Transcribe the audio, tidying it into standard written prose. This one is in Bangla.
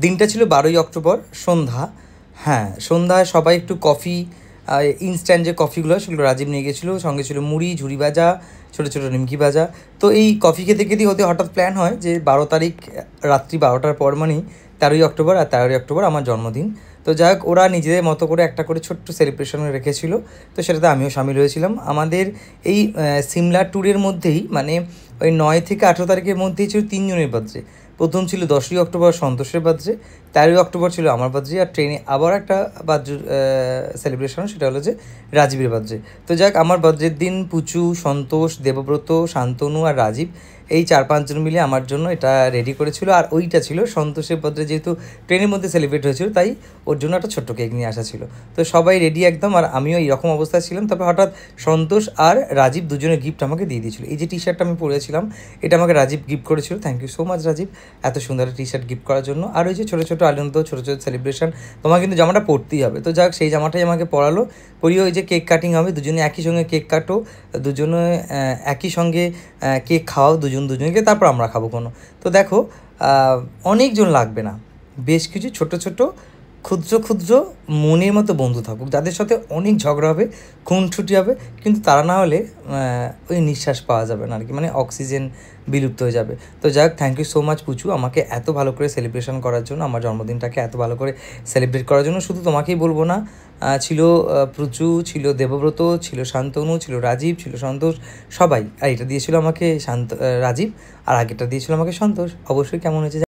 দিনটা ছিল 12ই অক্টোবর সন্ধ্যা। হ্যাঁ, সন্ধ্যায় সবাই একটু কফি, ইনস্ট্যান্ট যে কফিগুলো সেগুলো রাজীব নিয়ে গেছিলো, সঙ্গে ছিল মুড়ি, ঝুড়ি ভাজা, ছোটো ছোটো নিমকি ভাজা। তো এই কফি খেতে খেতেই হতে হঠাৎ প্ল্যান হয় যে 12 তারিখ রাত্রি 12টার পর মানেই 13ই অক্টোবর, আর 13ই অক্টোবর আমার জন্মদিন। তো যাই হোক, ওরা নিজেদের মতো করে একটা করে ছোট্ট সেলিব্রেশন রেখেছিল, তো সেটাতে আমিও সামিল হয়েছিলাম। আমাদের এই সিমলা ট্যুরের মধ্যেই মানে ওই 9 থেকে 18 তারিখের মধ্যেই ছিল 3 জনের বার্থডে। প্রথম ছিল 10ই অক্টোবর সন্তোষের বার্থডে, 13ই অক্টোবর ছিল আমার বার্থডে, আর ট্রেনে আবার একটা বার্থডে সেলিব্রেশন, সেটা হলো যে রাজীবের বার্থডে। তো যাক, আমার বার্থডের দিন পুচু, সন্তোষ, দেবব্রত, শান্তনু আর রাজীব এই 4-5 জন মিলে আমার জন্য এটা রেডি করেছিল। আর ওইটা ছিল সন্তোষের বার্থডে, যেহেতু ট্রেনের মধ্যে সেলিব্রেট হয়েছিল তাই ওর জন্য একটা ছোট্ট কেক নিয়ে আসা ছিল। তো সবাই রেডি একদম, আর আমিও এইরকম অবস্থায় ছিলাম। তারপর হঠাৎ সন্তোষ আর রাজীব দুজনের গিফট আমাকে দিয়ে দিয়েছিল। এই যে টি শার্টটা আমি পরেছিলাম, এটা আমাকে রাজীব গিফট করেছিল। Thank you so much Rajiv, এত সুন্দর টি শার্ট গিফট করার জন্য। আর ওই যে ছোটো ছোটো আনন্দ, ছোটো ছোটো সেলিব্রেশন, তোমার কিন্তু জামাটা পরতেই হবে। তো যাক, সেই জামাটাই আমাকে পরালো। পরিয়ে ওই যে কেক কাটিং হবে, দুজনে একই সঙ্গে কেক কাটো, দুজনে একই সঙ্গে কেক খাওয়াও দুজন দুজনকে, তারপর আমরা খাবো কোনো। তো দেখো, অনেকজন লাগবে না, বেশ কিছু ছোট ছোট ক্ষুদ্র ক্ষুদ্র মনের মতো বন্ধু থাকুক, যাদের সাথে অনেক ঝগড়া হবে, খুনছুটি হবে, কিন্তু তারা না হলে ওই নিঃশ্বাস পাওয়া যাবে না আর কি, মানে অক্সিজেন বিলুপ্ত হয়ে যাবে। তো যাই হোক, থ্যাংক ইউ সো মাচ পুচু, আমাকে এত ভালো করে সেলিব্রেশন করার জন্য, আমার জন্মদিনটাকে এত ভালো করে সেলিব্রেট করার জন্য। শুধু তোমাকেই বলবো না, ছিল প্রচু, ছিল দেবব্রত, ছিল শান্তনু, ছিল রাজীব, ছিল সন্তোষ, সবাই। আর এটা দিয়েছিল আমাকে রাজীব, আর আগেরটা দিয়েছিল আমাকে সন্তোষ। অবশ্যই কেমন হয়েছে